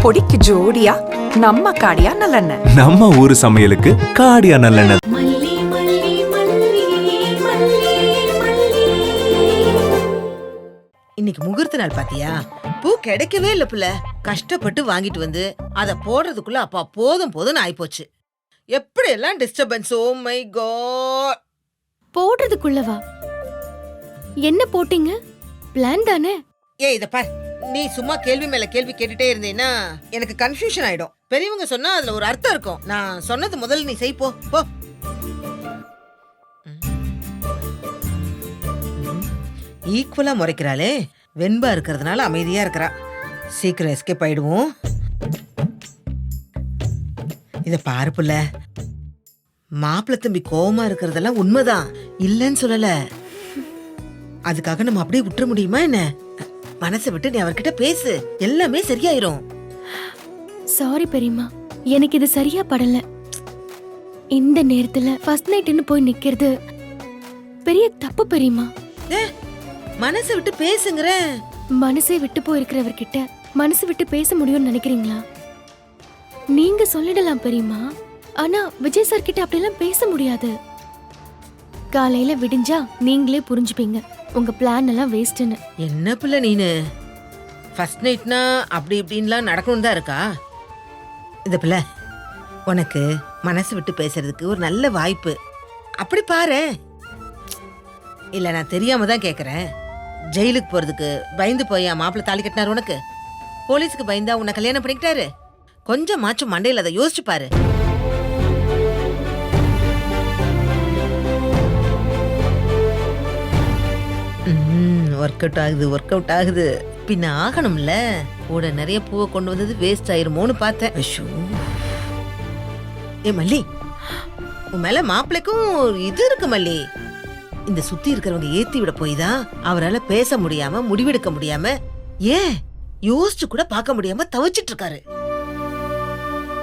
பொடிக்கு ஜோடியா நம்ம காடியா நல்லெண்ணெய். நம்ம ஊரு சமையலுக்கு காடியா நல்லெண்ணெய். இன்னைக்கு முகூர்த்த நாள் பாத்தியா? பூ கிடைக்கவே இல்ல புள்ள. கஷ்டப்பட்டு வாங்கிட்டு வந்து அத போடுறதுக்குள்ள அப்பா போதும் போதும்னு ஆயிப்போச்சு. எப்படி எல்லாம் டிஸ்டர்பன்ஸ். Oh my god. போடுறதுக்குள்ளவா? என்ன போட்டீங்க? பிளான் தானே? இத பார், நீ சும்மா கேள்வி மேல கேள்வி கேட்டுட்டே இருந்தேன்னா எனக்கு கன்ஃபியூஷன் ஆயிடும். பெரியவங்க சொன்னா அதுல ஒரு அர்த்தம் இருக்கும். நான் சொன்னது முதல்ல நீ செய். போ போ. ஈக்குவலா முறைக்கிறாளே. வெண்பா இருக்கிறதுனால அமைதியா இருக்கிறா. சீக்கிரம் எஸ்கேப் ஆயிடுவோம். இத பாரு புள்ள, மாப்பிள்ளை தம்பி கோவமா இருக்கிறதெல்லாம் உண்மைதான், இல்லன்னு சொல்லல. அதுக்காக நம்ம அப்படியே விட்டுற முடியுமா என்ன? மனசை விட்டு நீ அவர்கிட்ட பேசு, எல்லாமே சரியாயிரும். சாரி பெரியம்மா, எனக்கு இது சரியா படல. இந்த நேரத்துல ஃபர்ஸ்ட் நைட்னு போய் நிக்கிறது பெரிய தப்பு பெரியம்மா. மனசை விட்டு பேசுங்கற. மனசை விட்டு போயிருக்கிறவர்கிட்ட மனசு விட்டு பேச முடியும்னு நினைக்கிறீங்களா? நீங்க சொல்லிடலாம் பெரியம்மா, ஆனா விஜய் சார் கிட்ட அப்படியெல்லாம் பேச முடியாது. காலையில விடிஞ்சா நீங்களே புரிஞ்சுப்பீங்க உங்க பிளான் எல்லாம் வேஸ்ட்னு. என்ன பிள்ளை நீனு? ஃபர்ஸ்ட் நைட்னா அப்படி இப்படின்லாம் நடக்கணும் தான் இருக்கா? இந்த பிள்ளை உனக்கு மனசு விட்டு பேசுறதுக்கு ஒரு நல்ல வாய்ப்பு. அப்படி பாரு. இல்ல, நான் தெரியாம தான் கேக்குறேன். ஜெயிலுக்கு போறதுக்கு பயந்து போய் மாப்பிள்ளை தாலி கட்டினாரு உனக்கு? போலீஸுக்கு பயந்தா உன்னை கல்யாணம் பண்ணிக்கிட்டாரு? கொஞ்சம் மாச்சும் மண்டையில் அதை யோசிச்சு பாரு. ஒர்க் அவுட் ஆகுது. பின்ன ஆகணும்ல. கூட நிறைய பூவை கொண்டு வந்தது வேஸ்ட் ஆயிருமோன்னு பார்த்தேன். ஏ மல்லி, உன் மேல மாப்பிள்ளைக்கும் இது இருக்கு மல்லி. இந்த சுத்தி இருக்கிறவங்க ஏத்தி விட போய் தான் அவரால் பேச முடியாம முடிவெடுக்க முடியாம ஏன் யோசிச்சு கூட பார்க்க முடியாம தவிச்சிட்டு இருக்காரு.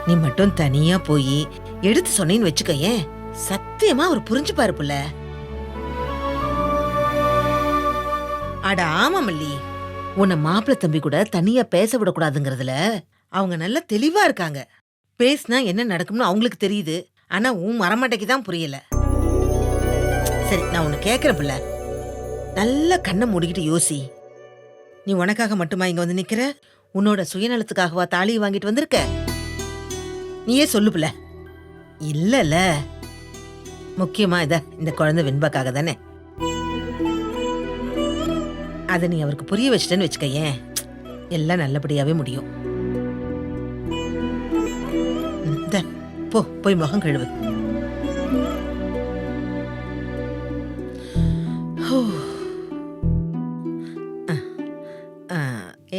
நீ மட்டும் தனியா போய் எடுத்து சொன்னேன்னு வச்சுக்க, ஏன் சத்தியமா அவர் புரிஞ்சு பாரு புள்ள. அட ஆமா மல்லி, உன்னை மாப்பிள்ளை தம்பி கூட தனியா பேச விடக்கூடாதுங்கிறதுல அவங்க நல்லா தெளிவா இருக்காங்க. பேசினா என்ன நடக்கும்னு அவங்களுக்கு தெரியுது. ஆனா உன் மரமட்டைக்கு தான் புரியல. சரி, நான் உன்னை கேட்கிறேன் பிள்ளை, நல்ல கண்ணை மூடிக்கிட்டு யோசி. நீ உனக்காக மட்டுமா இங்க வந்து நிக்கிற? உன்னோட சுயநலத்துக்காகவா தாலியை வாங்கிட்டு வந்திருக்க? நீயே சொல்லு பிள்ளை. இல்லல, முக்கியமா இந்த குழந்தை வெண்பாக்காக தானே. அதை நீ அவருக்கு புரிய வச்சிட்டேன்னு வச்சுக்க, ஏன் எல்லாம் நல்லபடியாவே முடியும். போய் முகம் கழுவு.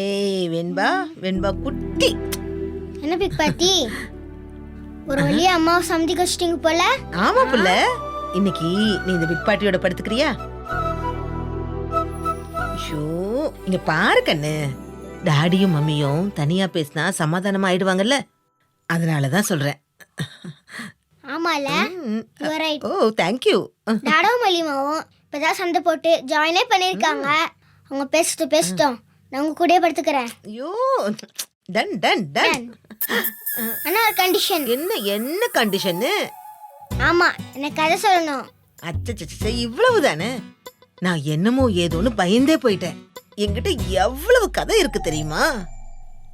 ஏய் வெண்பா, வெண்பா குட்டி. என்ன பிக் பாட்டி, ஒரு வழியா அம்மாவை சமதி கஷ்டிங்க போல. ஆமா புள்ள, இன்னைக்கு நீ இந்த பிக் பாட்டியோட படுத்துக்கிறியா? ஷோ, இங்க பாரு கண்ணு, டாடியும் மம்மியும் தனியா பேசினா சமாதானமா ஆயிடுவாங்கல்ல, அதனாலதான் சொல்றேன். ஆமால, you are right. Oh thank you. டாடாவும் மல்லிமாவும் இப்பதான் சண்டை போட்டு ஜாயினே பண்ணிருக்காங்க. அவங்க பேசிட்டோம், நான் உங்க கூடயே படுத்துக்கிறேன். ஐயோ, டன் டன் டன். ஆனா ஒரு கண்டிஷன். என்ன கண்டிஷன்? ஆமா, எனக்கு கதை சொல்லணும். அச்சச்ச, இவ்வளவுதானே? நான் என்னமோ ஏதோன்னு பயந்தே போயிட்டேன். என்கிட்ட எவ்வளவு கதை இருக்கு தெரியுமா?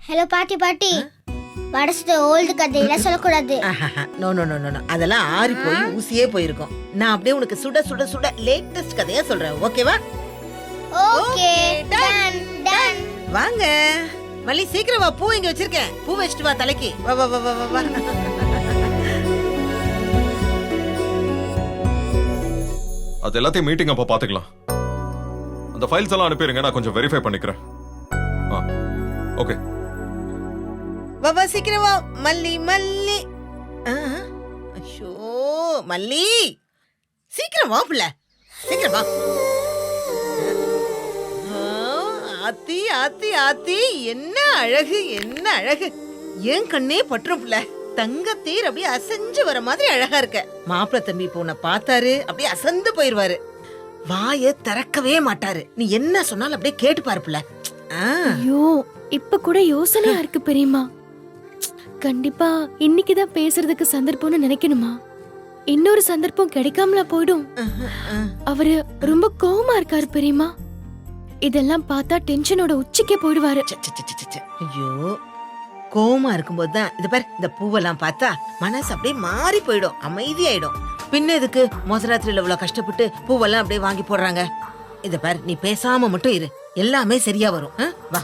ஹலோ பாட்டி, வடசத்து ஓல்டு கதையெல்லாம் சொல்லக்கூடாது. நோ நோ நோ நோ, அதெல்லாம் ஆறி போய் ஊசியே போயிருக்கும். நான் அப்படியே உனக்கு சுட சுட சுட லேட்டஸ்ட் கதையா சொல்றேன், ஓகேவா? Okay, done done. வாங்க மல்லி, சீக்கிரம் வா. பூ இங்க வச்சிருக்கேன், பூ வச்சிட்டு வா தலைக்கு. வா வா வா வா வா. அது எல்லாத்தையும் மீட்டிங் அப்ப பாத்துக்கலாம். அந்த ஃபைல்ஸ் எல்லாம் அனுப்பிடுங்க, நான் கொஞ்சம் வெரிஃபை பண்ணிக்கிறேன். ஓகே, வா வா சீக்கிரம் வா மல்லி. மல்லி, ஐயோ மல்லி, சீக்கிரம் வா புள்ள, சீக்கிரம் வா. ஆத்தி ஆத்தி ஆத்தி, என்ன அழகு, என்ன அழகு. ஏன் கண்ணே பற்றும் புள்ள. தங்கத்தீர் அப்படியே அசைஞ்சு வர மாதிரி அழகா இருக்க. மாப்பிள்ளை தம்பி இப்போ உன்னை பார்த்தாரு அப்படியே அசந்து போயிருவாரு. வாயை திறக்கவே மாட்டாரு. நீ என்ன சொன்னாலும் அப்படியே கேட்டு பாரு புள்ள. ஐயோ, இப்ப கூட யோசனையா இருக்கு பெரியம்மா. கண்டிப்பா இன்னைக்குதான் பேசுறதுக்கு சந்தர்ப்பம்னு நினைக்கணுமா? இன்னொரு சந்தர்ப்பம் கிடைக்காமலா போயிடும்? அவரு ரொம்ப கோவமா இருக்காரு பெரியம்மா. இதெல்லாம் பார்த்தா டென்ஷனோட உச்சிக்கே போயிடுவாரு. ஐயோ, கோவமா இருக்கும்போது தான் இது பாரு, இந்த பூவெல்லாம் பார்த்தா மனசு அப்படியே மாறி போயிடும், அமைதியாயிடும். பின்ன இதுக்கு மொசராத்திரியில இவ்வளவு கஷ்டப்பட்டு பூவெல்லாம் அப்படியே வாங்கி போடுறாங்க. இத பாரு, நீ பேசாம மட்டும் இரு, எல்லாமே சரியா வரும். வா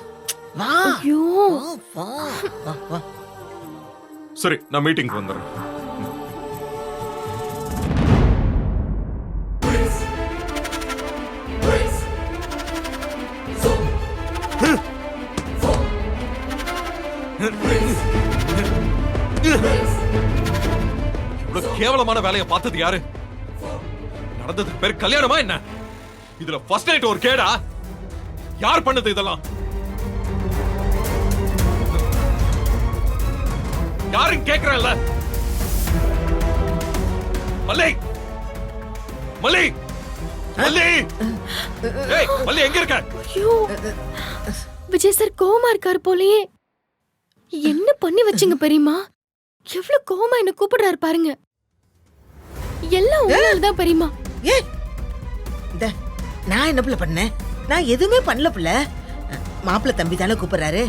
வா ஐயோ, வா வா வா. சரி, நான் மீட்டிங்க்கு வந்துடுறேன். இவ்வளவு கேவலமான வேலையை பார்த்தது யாரு? நடந்ததுக்கு பேர் கல்யாணமா என்ன? இதுல ஃபர்ஸ்ட் நைட் ஒரு கேடா? யார் பண்ணது இதெல்லாம்? யாரும் கேக்குறல்ல? மல்லி, மல்லி, மல்லி, ஏய் மல்லி, எங்க இருக்க? ஐயோ, விஜய் சார் கோவமா இருக்காரு போலயே. என்ன பண்ணி வச்சீங்க பெரியம்மா? எவ்வளவு கோவமா என்ன கூப்பிடுறாரு பாருங்க. எல்லாம் உங்களாலதான் பெரியம்மா. ஏ, இந்த நான் என்ன பிள்ளை பண்ணேன்? நான் எதுவுமே பண்ணல பிள்ளை. மாப்பிள்ளை தம்பி தானே கூப்பிடுறாரு.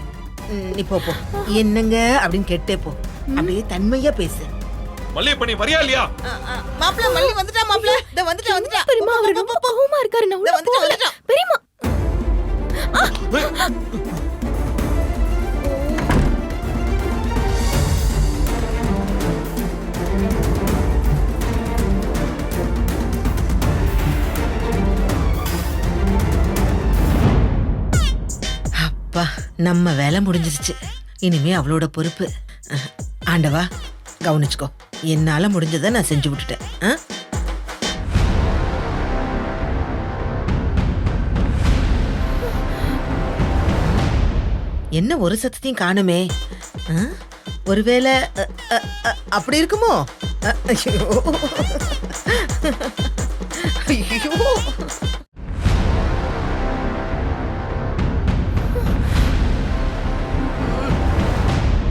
நீ போ போ. என்னங்க அப்படின்னு கேட்டே போ. அப்படியே தன்மையா பேசு. மல்லி, பண்ணி வரியா இல்லையா? மாப்பிள்ளை மல்லி வந்துட்டா. மாப்பிள்ளை இந்த வந்துட்டா. பெரியம்மா, அவர் ரொம்ப கோவமா இருக்காரு. நான் உள்ள போகல. பெரியம்மா, அப்பா, நம்ம வேலை முடிஞ்சிருச்சு. இனிமே அவளோட பொறுப்பு. ஆண்டவா, கவனிச்சுக்கோ. என்னால முடிஞ்சதை நான் செஞ்சு விட்டுட்டேன். என்ன ஒரு சத்தத்தையும் காணுமே? ஒருவேளை அப்படி இருக்குமோ? ஐயோ ஐயோ,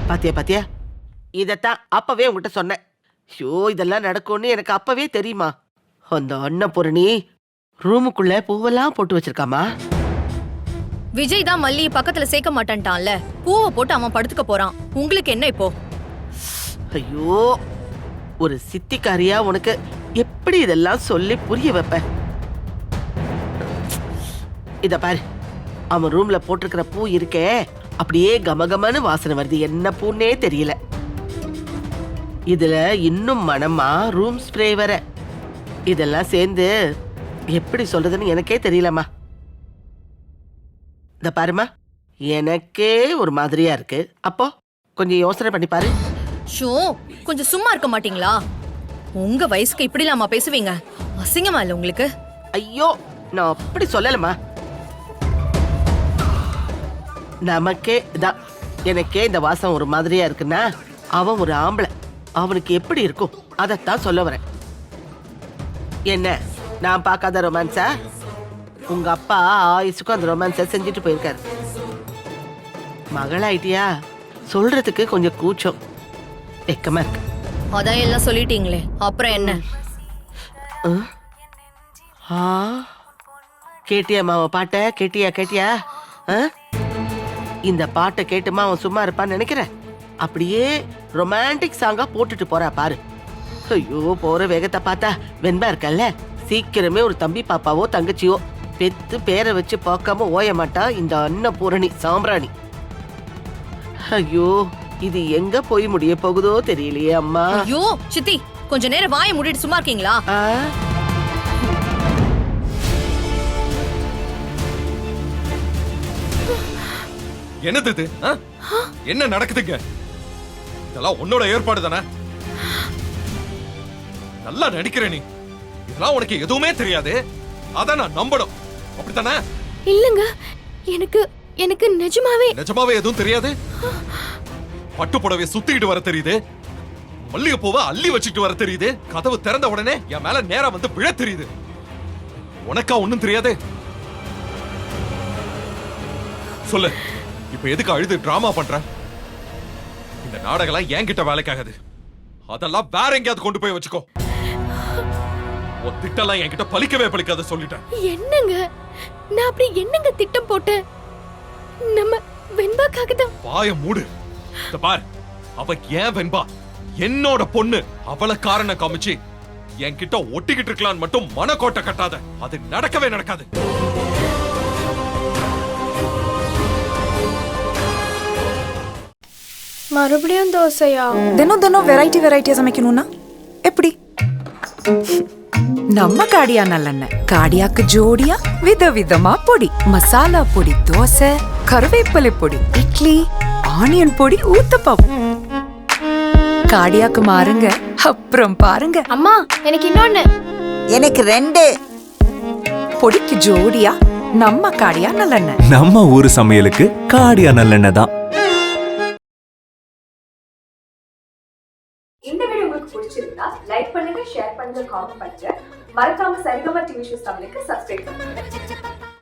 பாத்தியா பாத்தியா, இதத்தான் அப்பவே உங்ககிட்ட சொன்னேன். ஷோ, இதெல்லாம் நடக்கும்னு எனக்கு அப்பவே தெரியுமா? அந்த அன்னபூரணி ரூமுக்குள்ள பூவெல்லாம் போட்டு வச்சிருக்காமா. விஜய் தான் மல்லியை பக்கத்துல சேர்க்க மாட்டான்ல, பூவை போட்டு அவன் படுத்துக்க போறான். உங்களுக்கு என்ன இப்போ? ஐயோ, ஒரு சித்திக்காரியா உனக்கு எப்படி இதெல்லாம் சொல்லி புரிய வைப்ப? இத பாரு, அவன் ரூம்ல போட்டிருக்கிற பூ இருக்கே, அப்படியே கமகமன்னு வாசனை வருது. என்ன பூன்னே தெரியல. இதுல இன்னும் மனமா ரூம் ஸ்ப்ரே வர. இதெல்லாம் சேர்ந்து எப்படி சொல்றதுன்னு எனக்கே தெரியலம்மா. இந்த பாருமா, எனக்கே ஒரு மாதிரியா இருக்கு. அப்போ கொஞ்சம் யோசனை பண்ணி பாரு. ஷோ, கொஞ்சம் சும்மா இருக்க மாட்டீங்களா? உங்க வயசுக்கு இப்படி இல்லாம பேசுவீங்க? அசிங்கமா இல்ல உங்களுக்கு? ஐயோ, நான் அப்படி சொல்லலமா. நமக்கே தான், எனக்கே இந்த வாசம் ஒரு மாதிரியா இருக்குன்னா அவன் ஒரு ஆம்பளை, அவனுக்கு எப்படி இருக்கும் அதத்தான் சொல்ல வரேன். என்ன, நான் பார்க்காத ரொமான்ஸா? உங்க அப்பா ஆயுசுக்கும் அந்த ரொமான்ஸை செஞ்சுட்டு போயிருக்காரு. மகளாயிட்டியா, சொல்றதுக்கு கொஞ்சம் கூச்சம், வெக்கமா இருக்கு. அதான் எல்லாம் சொல்லிட்டீங்களே, அப்புறம் என்ன? கேட்டியாமா அவன் பாட்ட? கேட்டியா? இந்த பாட்டை கேட்டுமா அவன் சும்மா இருப்பான்னு நினைக்கிறேன். அப்படியே ரொமான்டிக் சாங்கா போட்டுட்டு போறா பாரு. ஐயோ, போற வேகத்தை பார்த்தா வெண்பா இருக்கல்ல, சீக்கிரமே ஒரு தம்பி பாப்பாவோ தங்கச்சியோ பெத்து பேரை வச்சு பார்க்காம ஓய மாட்டா இந்த அன்னபூரணி சாம்பிராணி. ஐயோ, இது எங்க போய் முடிய போகுதோ தெரியலையே அம்மா. ஐயோ சித்தி, கொஞ்ச நேரம் வாயை மூடிட்டு சும்மா இருக்கீங்களா? என்னது இது? என்ன நடக்குதுங்க? இதெல்லாம் உன்னோட ஏற்பாடு தானே? நல்லா நடிக்கிற நீ. இதெல்லாம் உனக்கு எதுவுமே தெரியாது, அத நான் நம்பணும், அப்படித்தானே? இல்லங்க, எனக்கு நிஜமாவே எதுவும் தெரியாது. பட்டு புடவை சுத்திட்டு வர தெரியுது, மல்லிகை பூவை அள்ளி வச்சுட்டு வர தெரியுது, கதவு திறந்த உடனே என் மேல நேரா வந்து விழ தெரியுது. உனக்கா ஒண்ணும் தெரியாது? சொல்லு, இப்ப எதுக்கு அழுது டிராமா பண்ற? இந்த நாடகம்லாம் என்கிட்ட வேலைக்காகாது. அதெல்லாம் வேற எங்கேயாவது கொண்டு போய் வச்சுக்கோ. உன் திட்டம்லாம் என்கிட்ட பலிக்கவே பலிக்காத சொல்லிட்டேன். என்னங்க நான் அப்படி என்னங்க திட்டம் போட்டேன்? நம்ம வெண்பாக்காக தான். வாய மூடு. இந்த பார், அவ ஏன் வெண்பா என்னோட பொண்ணு. அவளை காரணம் காமிச்சு என்கிட்ட ஒட்டிக்கிட்டு இருக்கலான்னு மட்டும் மனக்கோட்டை கட்டாத. அது நடக்கவே நடக்காது. மறுபடியும் தோசையா? தினம் தினம் வெரைட்டியா சமைக்கணும்னா எப்படி? நம்ம காடியா நல்லெண்ணெய். காடியாக்கு ஜோடியா விதவிதமா பொடி. மசாலா பொடி தோசை, கருவேப்பிலை பொடி இட்லி, ஆனியன் பொடி ஊத்தப்பம். காடியாக்கு மாறுங்க, அப்புறம் பாருங்க. அம்மா எனக்கு இன்னொன்னு. எனக்கு 2. பொடிக்கு ஜோடியா நம்ம காடியா நல்லெண்ணெய். நம்ம ஊரு சமையலுக்கு காடியா நல்லெண்ணெய் தான். இந்த வீடியோ உங்களுக்கு பிடிச்சிருந்தா லைக் பண்ணுங்க, ஷேர் பண்ணுங்க, காமெண்ட் பண்ணுங்க. மறக்காம சரிகமா டிவி ஷோஸ் தமிழுக்கு சப்ஸ்கிரைப் பண்ணுங்க.